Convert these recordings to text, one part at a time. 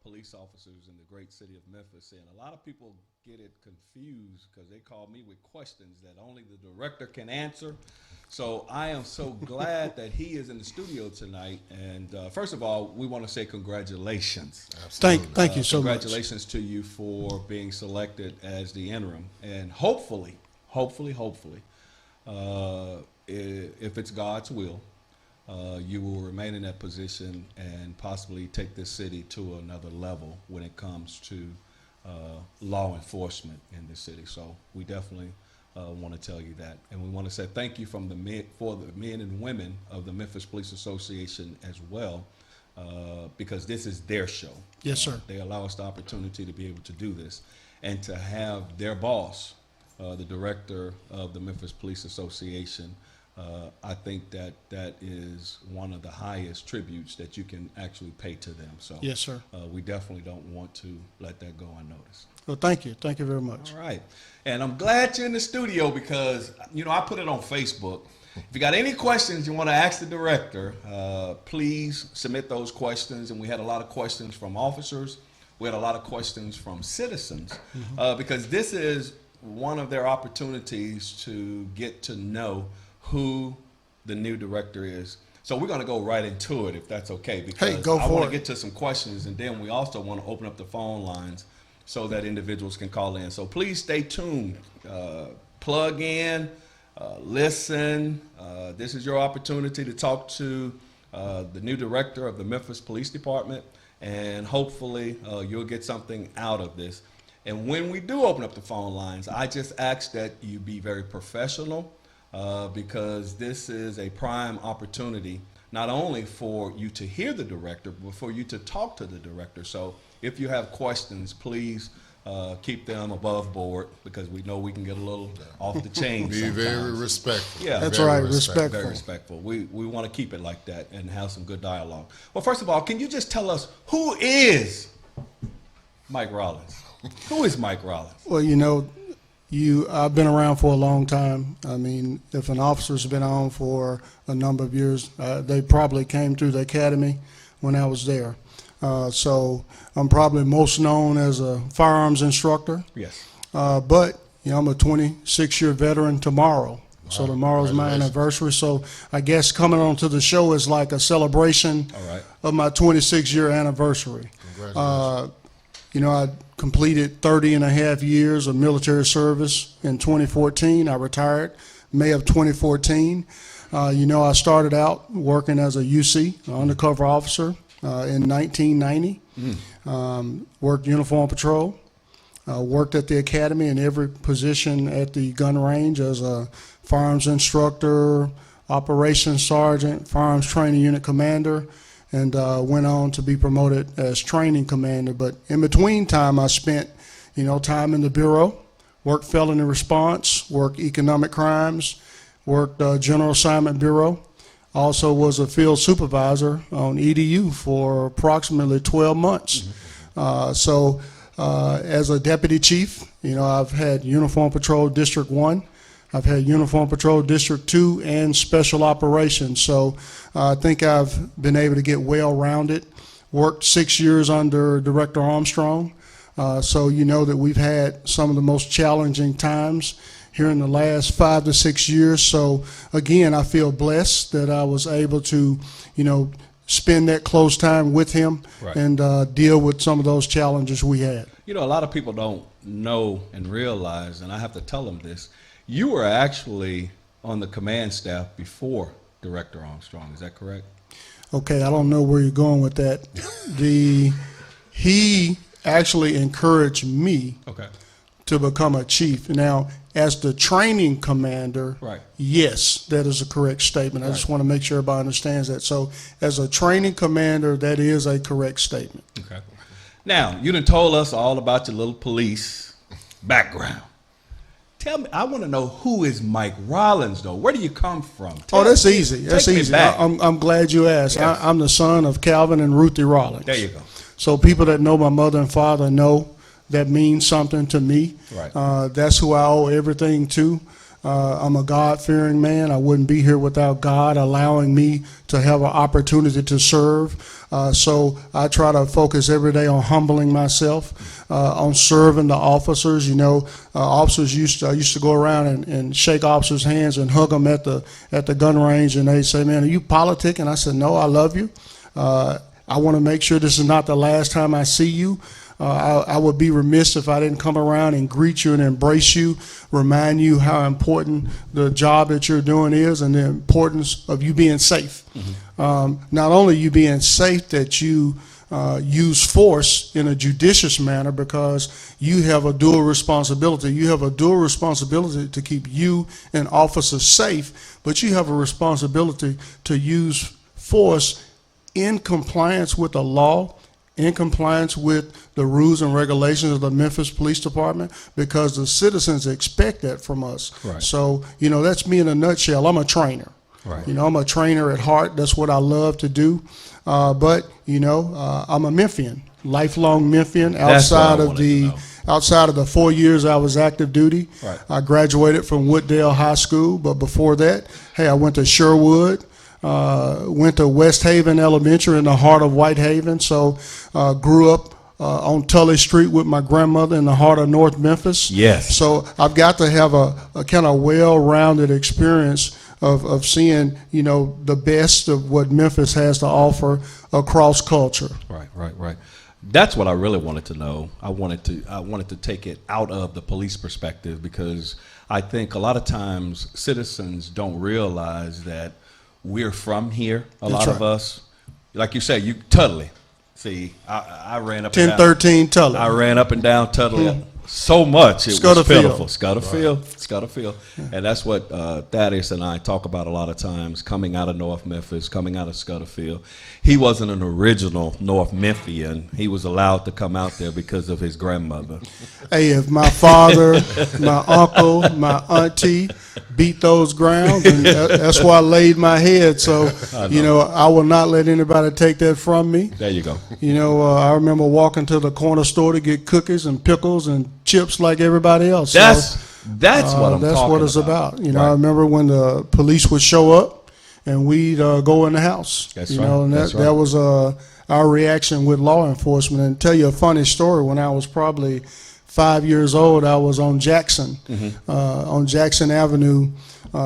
police officers in the great city of Memphis. And a lot of people get it confused because they call me with questions that only the director can answer. So I am so glad that he is in the studio tonight. And first of all, we want to say congratulations. Thank you so much. Congratulations to you for being selected as the interim. And hopefully, if it's God's will, you will remain in that position and possibly take this city to another level when it comes to law enforcement in this city. So we definitely want to tell you that, and we want to say thank you from the men and women of the Memphis Police Association as well, because this is their show. Yes, sir. They allow us the opportunity to be able to do this, and to have their boss, the director of the Memphis Police Association. I think that is one of the highest tributes that you can actually pay to them. So yes, sir. We definitely don't want to let that go unnoticed. Well, thank you very much. All right, and I'm glad you're in the studio because I put it on Facebook. If you got any questions you want to ask the director, please submit those questions. And we had a lot of questions from officers. We had a lot of questions from citizens, because this is one of their opportunities to get to know who the new director is. So we're going to go right into it, if that's okay, because I want to get to some questions, and then we also want to open up the phone lines so that individuals can call in. So please stay tuned, plug in, listen. This is your opportunity to talk to the new director of the Memphis Police Department, and hopefully you'll get something out of this. And when we do open up the phone lines, I just ask that you be very professional, because this is a prime opportunity not only for you to hear the director, but for you to talk to the director. So if you have questions, please keep them above board, because we know we can get a little off the chain. Be very respectful. Yeah, that's right, respectful. Very respectful. We want to keep it like that and have some good dialogue. Well, first of all, can you just tell us who is Mike Rollins? Who is Mike Rollins? Well, I've been around for a long time. I mean, if an officer's been on for a number of years, they probably came through the academy when I was there. So I'm probably most known as a firearms instructor. Yes. But I'm a 26-year veteran tomorrow. Wow. So tomorrow's my anniversary. So I guess coming on to the show is like a celebration of my 26-year anniversary. Congratulations. I completed 30 and a half years of military service in 2014. I retired May of 2014. I started out working as a UC, an undercover officer, in 1990. Worked uniform patrol. Worked at the academy in every position at the gun range as a firearms instructor, operations sergeant, firearms training unit commander, and went on to be promoted as training commander. But in between time, I spent, time in the bureau, worked felony response, worked economic crimes, worked general assignment bureau. Also was a field supervisor on EDU for approximately 12 months. As a deputy chief, I've had Uniform Patrol District 1. I've had Uniform Patrol District 2 and Special Operations. So I think I've been able to get well-rounded. Worked 6 years under Director Armstrong. So you know that we've had some of the most challenging times here in the last 5 to 6 years. So again, I feel blessed that I was able to, spend that close time with him and deal with some of those challenges we had. A lot of people don't know and realize, and I have to tell them this, you were actually on the command staff before Director Armstrong. Is that correct? Okay, I don't know where you're going with that. He actually encouraged me to become a chief. Now, as the training commander, yes, that is a correct statement. I just want to make sure everybody understands that. So as a training commander, that is a correct statement. Okay. Now, you done told us all about your little police background. Tell me, I want to know, who is Mike Rollins, though? Where do you come from? That's easy. That's easy. I'm glad you asked. Yes. I'm the son of Calvin and Ruthie Rollins. There you go. So people that know my mother and father know that means something to me. Right. That's who I owe everything to. I'm a God-fearing man. I wouldn't be here without God allowing me to have an opportunity to serve. So I try to focus every day on humbling myself, on serving the officers. Officers I used to go around and shake officers' hands and hug them at the gun range, and they say, "Man, are you politicking?" I said, "No, I love you. I want to make sure this is not the last time I see you. I would be remiss if I didn't come around and greet you and embrace you, remind you how important the job that you're doing is and the importance of you being safe. Not only you being safe, that you use force in a judicious manner, because you have a dual responsibility. You have a dual responsibility to keep you and officers safe, but you have a responsibility to use force in compliance with the law, in compliance with the rules and regulations of the Memphis Police Department, because the citizens expect that from us." Right. So, that's me in a nutshell. I'm a trainer. Right. I'm a trainer at heart. That's what I love to do. But I'm a Memphian, lifelong Memphian. That's what I wanted to know. Outside of the 4 years I was active duty, Right. I graduated from Wooddale High School. But before that, I went to Sherwood. Went to West Haven Elementary in the heart of Whitehaven. So grew up on Tully Street with my grandmother in the heart of North Memphis. Yes. So I've got to have a kind of well-rounded experience of seeing, the best of what Memphis has to offer across culture. Right. That's what I really wanted to know. I wanted to take it out of the police perspective, because I think a lot of times citizens don't realize that we're from here. A lot of us, like you say, you Tuttley. See, I ran up 1013 Tully. I ran up and down Tuttley so much. It was pitiful. Scutterfield. And that's what Thaddeus and I talk about a lot of times, coming out of North Memphis, coming out of Scutterfield. He wasn't an original North Memphian. He was allowed to come out there because of his grandmother. Hey, if my father, my uncle, my auntie beat those grounds, and that's why I laid my head. So, I will not let anybody take that from me. There you go. I remember walking to the corner store to get cookies and pickles and chips like everybody else. That's what I'm talking about. That's what it's about. Right. I remember when the police would show up and we'd go in the house. That's right. right. And That's right. that was our reaction with law enforcement. And tell you a funny story, when I was probably 5 years old, I was on Jackson, on Jackson Avenue,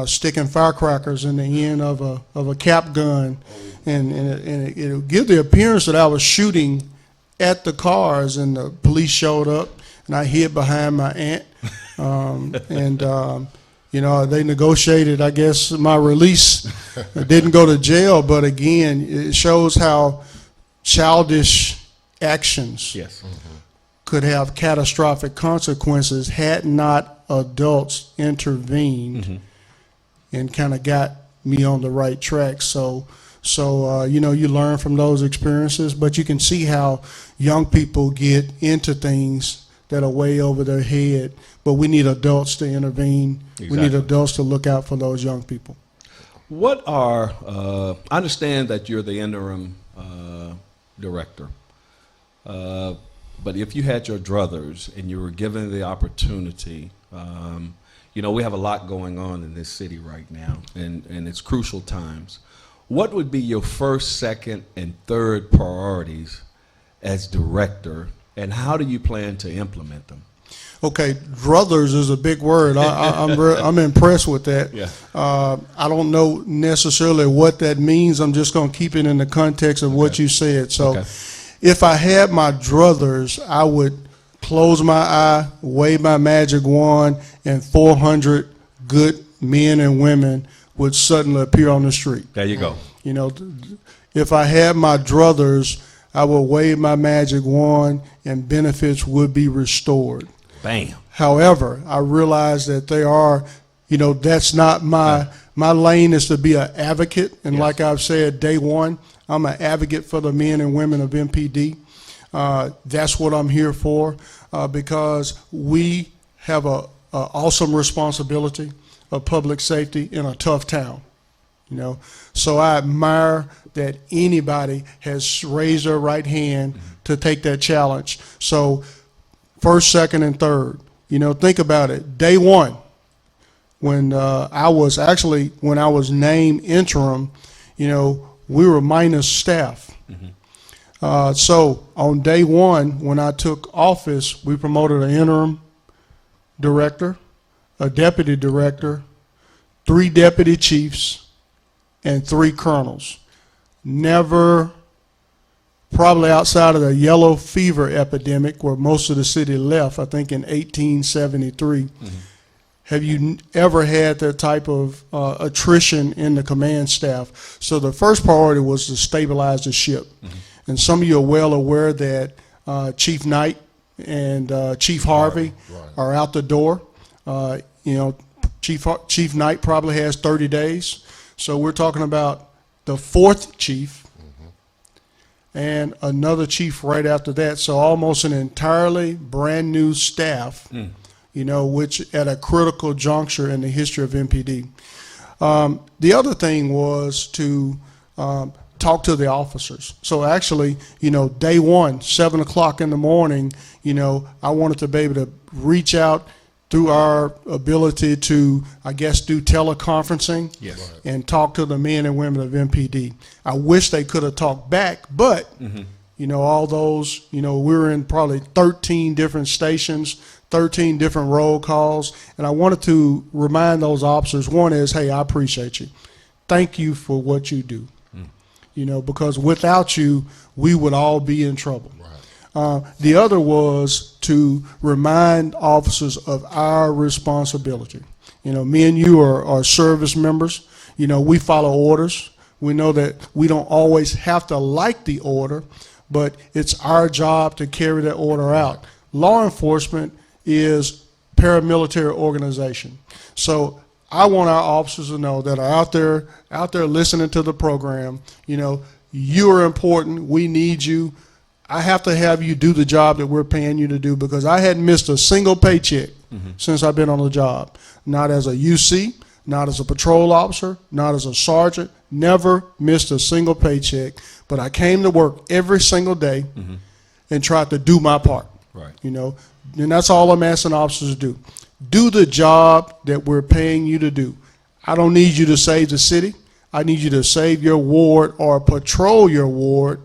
sticking firecrackers in the end of a cap gun, and it would give the appearance that I was shooting at the cars, and the police showed up, and I hid behind my aunt, they negotiated, I guess, my release. I didn't go to jail, but again, it shows how childish actions could have catastrophic consequences had not adults intervened and kind of got me on the right track. So you learn from those experiences, but you can see how young people get into things that are way over their head, but we need adults to intervene. Exactly. We need adults to look out for those young people. What are, I understand that you're the interim director, but if you had your druthers and you were given the opportunity, we have a lot going on in this city right now, and it's crucial times. What would be your first, second, and third priorities as director, and how do you plan to implement them? Okay, druthers is a big word. I'm impressed with that. Yeah. I don't know necessarily what that means. I'm just going to keep it in the context of what you said. So if I had my druthers, I would close my eye, wave my magic wand, and 400 good men and women would suddenly appear on the street. There you go. If I had my druthers, I would wave my magic wand and benefits would be restored. Bam. However, I realize that they are, that's not my lane is to be an advocate. And like I've said, day one, I'm an advocate for the men and women of MPD. That's what I'm here for, because we have a awesome responsibility of public safety in a tough town. So I admire that anybody has raised their right hand to take that challenge. So first, second, and third, think about it. Day one, when I was named interim, we were minus staff. So on day one, when I took office, we promoted an interim director, a deputy director, 3 deputy chiefs, and 3 colonels. Never, probably outside of the yellow fever epidemic where most of the city left, I think in 1873, have you ever had that type of attrition in the command staff? So the first priority was to stabilize the ship. And some of you are well aware that Chief Knight and Chief Harvey are out the door. Chief Knight probably has 30 days. So we're talking about the 4th chief and another chief right after that. So almost an entirely brand new staff, which at a critical juncture in the history of MPD. The other thing was to talk to the officers. So actually, day one, 7 o'clock in the morning, I wanted to be able to reach out through our ability to, I guess, do teleconferencing and talk to the men and women of MPD. I wish they could have talked back, but, all those, we were in probably 13 different stations, 13 different roll calls, and I wanted to remind those officers, one is, hey, I appreciate you. Thank you for what you do. Because without you, we would all be in trouble. The other was to remind officers of our responsibility. Me and you are service members. We follow orders. We know that we don't always have to like the order, but it's our job to carry that order out. Law enforcement is paramilitary organization. So I want our officers to know that are out there listening to the program, you are important. We need you. I have to have you do the job that we're paying you to do, because I hadn't missed a single paycheck since I've been on the job. Not as a UC, not as a patrol officer, not as a sergeant, never missed a single paycheck. But I came to work every single day and tried to do my part. And that's all I'm asking officers to do. Do the job that we're paying you to do. I don't need you to save the city. I need you to save your ward or patrol your ward.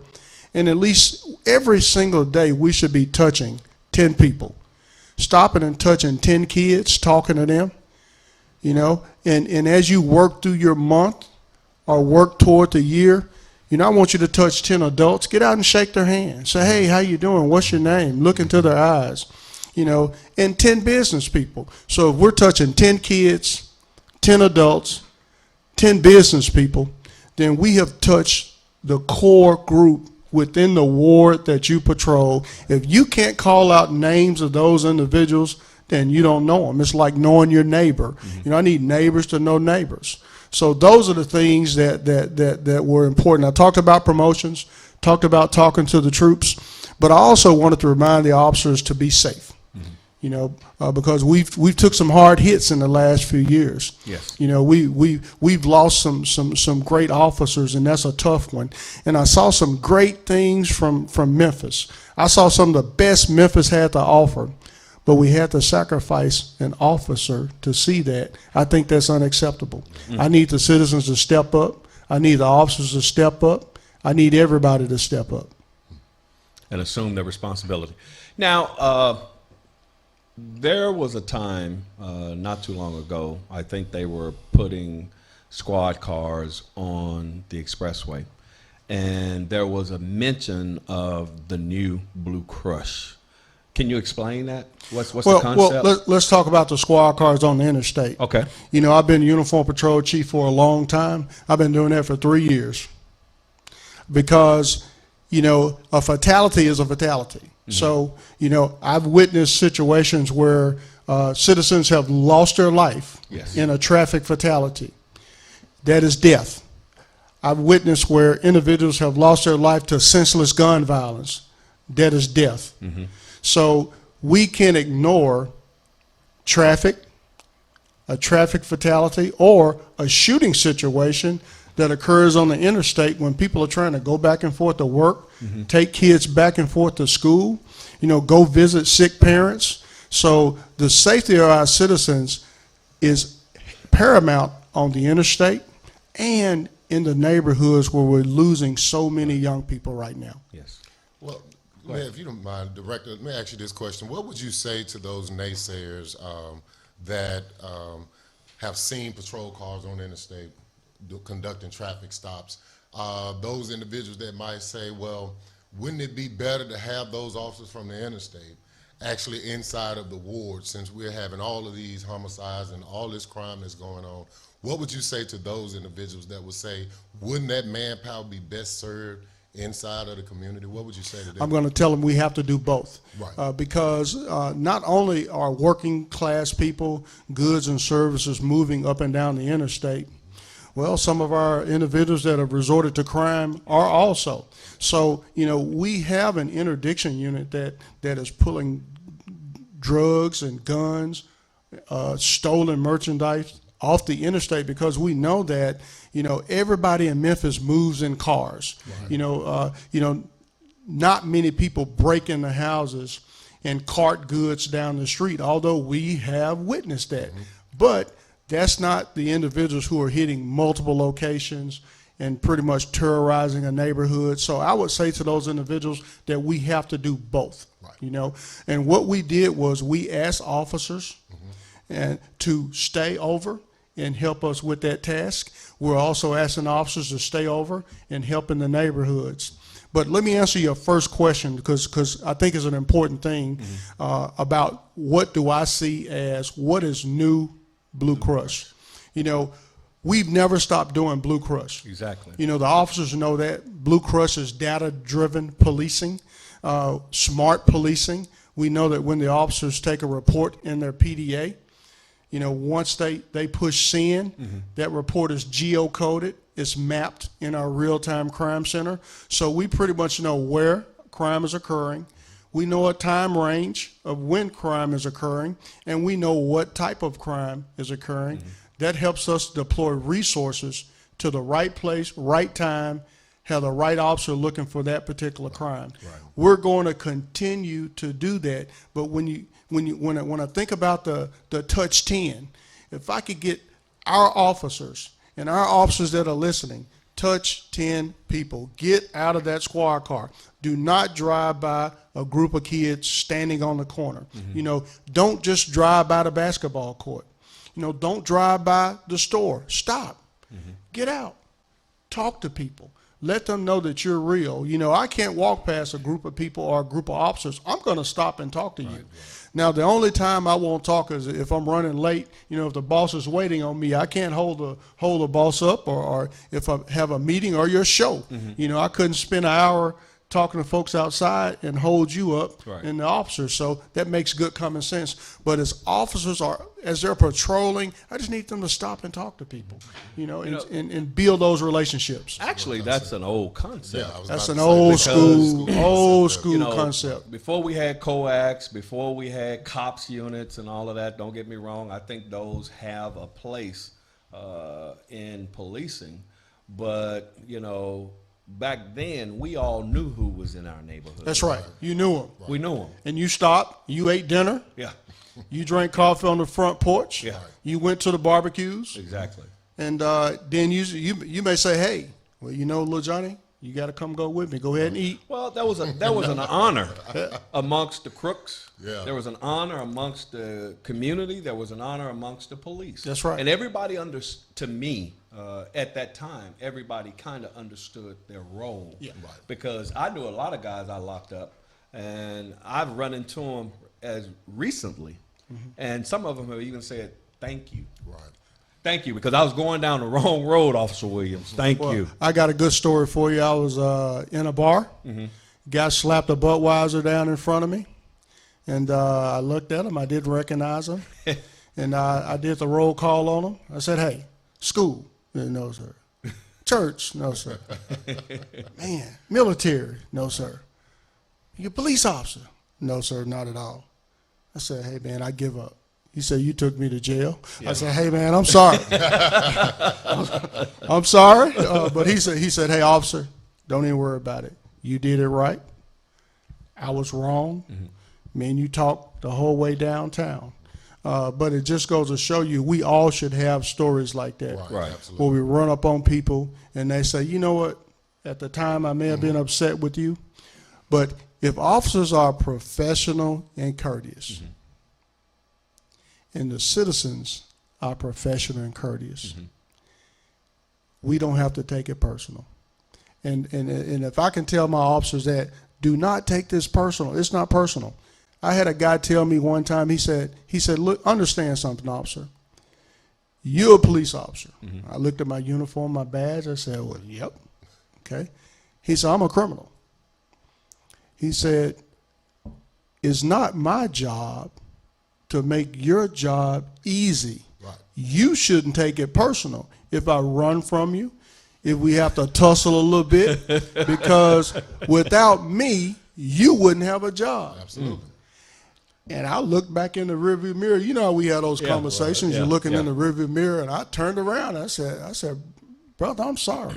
And at least every single day we should be touching 10 people. Stopping and touching 10 kids, talking to them. And as you work through your month or work toward the year, I want you to touch 10 adults. Get out and shake their hand. Say, hey, how you doing? What's your name? Look into their eyes. And 10 business people. So if we're touching 10 kids, 10 adults, 10 business people, then we have touched the core group within the ward that you patrol. If you can't call out names of those individuals, then you don't know them. It's like knowing your neighbor. I need neighbors to know neighbors. So those are the things that were important. I talked about promotions, talked about talking to the troops, but I also wanted to remind the officers to be safe. Because we've took some hard hits in the last few years. We've lost some great officers, and that's a tough one. And I saw some great things from Memphis. I saw some of the best Memphis had to offer, but we had to sacrifice an officer to see that. I think that's unacceptable. I need the citizens to step up. I need the officers to step up. I need everybody to step up and assume their responsibility. Now, there was a time not too long ago, I think they were putting squad cars on the expressway, and there was a mention of the new Blue Crush. Can you explain that? What's the concept? Well, let's talk about the squad cars on the interstate. Okay. I've been Uniform Patrol Chief for a long time. I've been doing that for 3 years. Because, a fatality is a fatality. So, I've witnessed situations where citizens have lost their life in a traffic fatality. That is death. I've witnessed where individuals have lost their life to senseless gun violence. That is death. So we can ignore traffic, a traffic fatality, or a shooting situation that occurs on the interstate when people are trying to go back and forth to work, take kids back and forth to school, go visit sick parents. So the safety of our citizens is paramount on the interstate and in the neighborhoods where we're losing so many young people right now. Yes. Well, man, if you don't mind, Director, let me ask you this question. What would you say to those naysayers that have seen patrol cars on the interstate conducting traffic stops? Those individuals that might say, well, wouldn't it be better to have those officers from the interstate actually inside of the ward, since we're having all of these homicides and all this crime that's going on? What would you say to those individuals that would say, wouldn't that manpower be best served inside of the community? What would you say to them? I'm going to tell them we have to do both. Right. Because not only are working class people, goods and services moving up and down the interstate, well, some of our individuals that have resorted to crime are also. So, you know, we have an interdiction unit that is pulling drugs and guns, stolen merchandise off the interstate, because we know that, you know, everybody in Memphis moves in cars. Right. You know, not many people break into houses and cart goods down the street, although we have witnessed that. Mm-hmm. But that's not the individuals who are hitting multiple locations and pretty much terrorizing a neighborhood. So I would say to those individuals that we have to do both. Right. You know, and what we did was we asked officers and to stay over and help us with that task. We're also asking officers to stay over and help in the neighborhoods. But let me answer your first question, because I think it's an important thing about what do I see as what is new Blue Crush. You know, we've never stopped doing Blue Crush. Exactly. You know, the officers know that. Blue Crush is data-driven policing, smart policing. We know that when the officers take a report in their PDA, you know, once they push send, that report is geocoded, it's mapped in our real-time crime center. So we pretty much know where crime is occurring. We know a time range of when crime is occurring, and we know what type of crime is occurring. That helps us deploy resources to the right place, right time, have the right officer looking for that particular crime. Right. We're going to continue to do that. But when I think about the touch 10, if I could get our officers and our officers that are listening, touch 10 people, get out of that squad car. Do not drive by a group of kids standing on the corner. You know, don't just drive by the basketball court. You know, don't drive by the store. Stop. Get out. Talk to people. Let them know that you're real. You know, I can't walk past a group of people or a group of officers. I'm going to stop and talk to you. Right. Now, the only time I won't talk is if I'm running late. You know, if the boss is waiting on me, I can't hold the boss up, or if I have a meeting or your show. You know, I couldn't spend an hour talking to folks outside and hold you up in the officers. So that makes good common sense. But as officers as they're patrolling, I just need them to stop and talk to people, and build those relationships. Actually, that's an old concept. Yeah, that's an old school concept. Before we had coax, before we had cops units and all of that, don't get me wrong, I think those have a place in policing. But, you know, back then, we all knew who was in our neighborhood. That's right. You knew them. We knew them. And you stopped. You ate dinner. Yeah. You drank coffee on the front porch. Yeah. You went to the barbecues. Exactly. And then you may say, hey, well, you know, little Johnny, you got to come go with me. Go ahead and eat. Well, that was an honor amongst the crooks. Yeah. There was an honor amongst the community. There was an honor amongst the police. That's right. And everybody to me, at that time, everybody kind of understood their role. Yeah. Right. Because I knew a lot of guys I locked up, and I've run into them as recently, and some of them have even said, thank you. Right. Thank you, because I was going down the wrong road, Officer Williams. Thank you. I got a good story for you. I was in a bar. Guy slapped a Budweiser down in front of me, and I looked at him. I didn't recognize him, and I did the roll call on him. I said, hey, school? No, sir. Church? No, sir. Man, military? No, sir. You a police officer? No, sir, not at all. I said, hey, man, I give up. He said, you took me to jail. Yeah. I said, hey, man, I'm sorry. I'm sorry. But he said, hey, officer, don't even worry about it. You did it right. I was wrong. Me and you talked the whole way downtown. But it just goes to show you we all should have stories like that. Right. Absolutely. Where we run up on people and they say, you know what, at the time I may have been upset with you, but if officers are professional and courteous, and the citizens are professional and courteous, we don't have to take it personal. And if I can tell my officers that, do not take this personal. It's not personal. I had a guy tell me one time, he said, look, understand something, officer. You're a police officer. I looked at my uniform, my badge. I said, well, yep. Okay. He said, I'm a criminal. He said, it's not my job to make your job easy. Right. You shouldn't take it personal if I run from you, if we have to tussle a little bit, because without me, you wouldn't have a job. Absolutely. And I looked back in the rearview mirror. You know how we had those conversations. Yeah, You're looking yeah. in the rearview mirror, and I turned around. I said, brother, I'm sorry.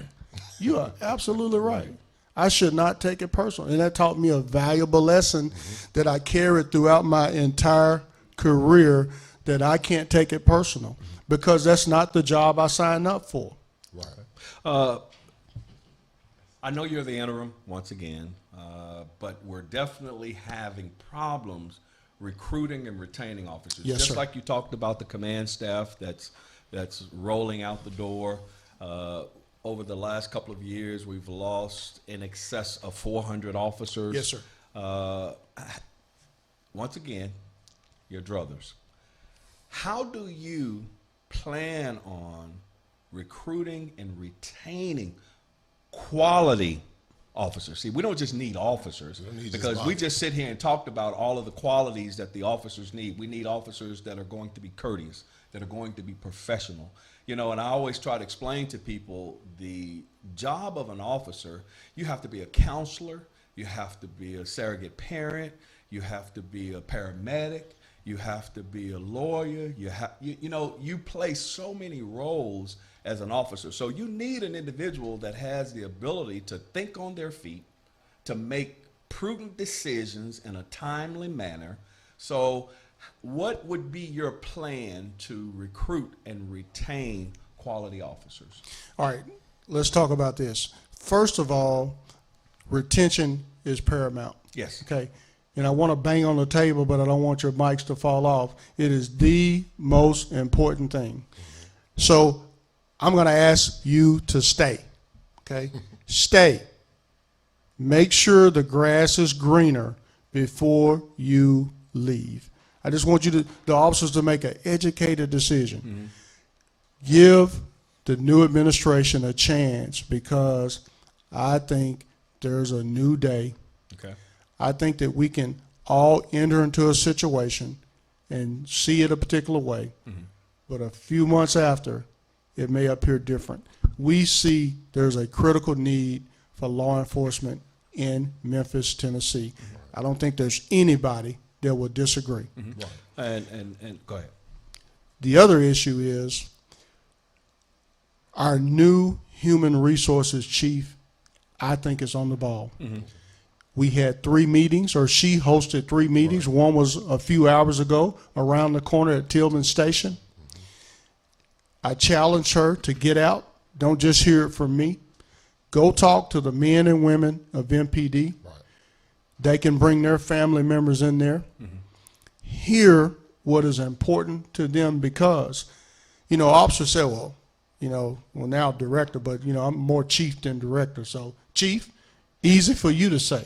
You are absolutely right. I should not take it personal. And that taught me a valuable lesson that I carried throughout my entire career, that I can't take it personal because that's not the job I signed up for. Right. I know you're the interim once again, but we're definitely having problems recruiting and retaining officers. Yes, Just sir. like you talked about the command staff that's rolling out the door. Over the last couple of years, we've lost in excess of 400 officers. Yes, sir. Once again, your druthers. How do you plan on recruiting and retaining quality officers? See, we don't just need officers, don't need just because we bodies. just sit here and talked about all of the qualities that the officers need. We need officers that are going to be courteous, that are going to be professional. You know, and I always try to explain to people the job of an officer. You have to be a counselor, you have to be a surrogate parent, you have to be a paramedic, you have to be a lawyer, you play so many roles as an officer. So you need an individual that has the ability to think on their feet, to make prudent decisions in a timely manner. So what would be your plan to recruit and retain quality officers? All right, let's talk about this. First of all, retention is paramount. Yes. Okay. And I want to bang on the table, but I don't want your mics to fall off. It is the most important thing. So I'm going to ask you to stay. Okay? Stay. Make sure the grass is greener before you leave. I just want the officers to make an educated decision. Give the new administration a chance, because I think there's a new day. Okay. I think that we can all enter into a situation and see it a particular way, but a few months after, it may appear different. We see there's a critical need for law enforcement in Memphis, Tennessee. I don't think there's anybody that would disagree. Right. And go ahead. The other issue is our new human resources chief, I think, is on the ball. We had 3 meetings, or she hosted 3 meetings. One was a few hours ago around the corner at Tillman Station. I challenged her to get out. Don't just hear it from me. Go talk to the men and women of MPD. Right. They can bring their family members in there. Hear what is important to them, because, officers say, well, now director, but, I'm more chief than director. So, chief, easy for you to say.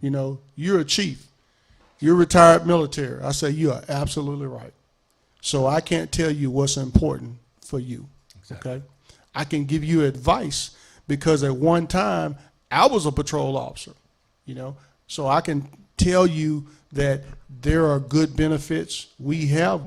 You're a chief. You're retired military. I say, you are absolutely right. So I can't tell you what's important for you. Exactly. Okay? I can give you advice, because at one time I was a patrol officer, so I can tell you that there are good benefits. We have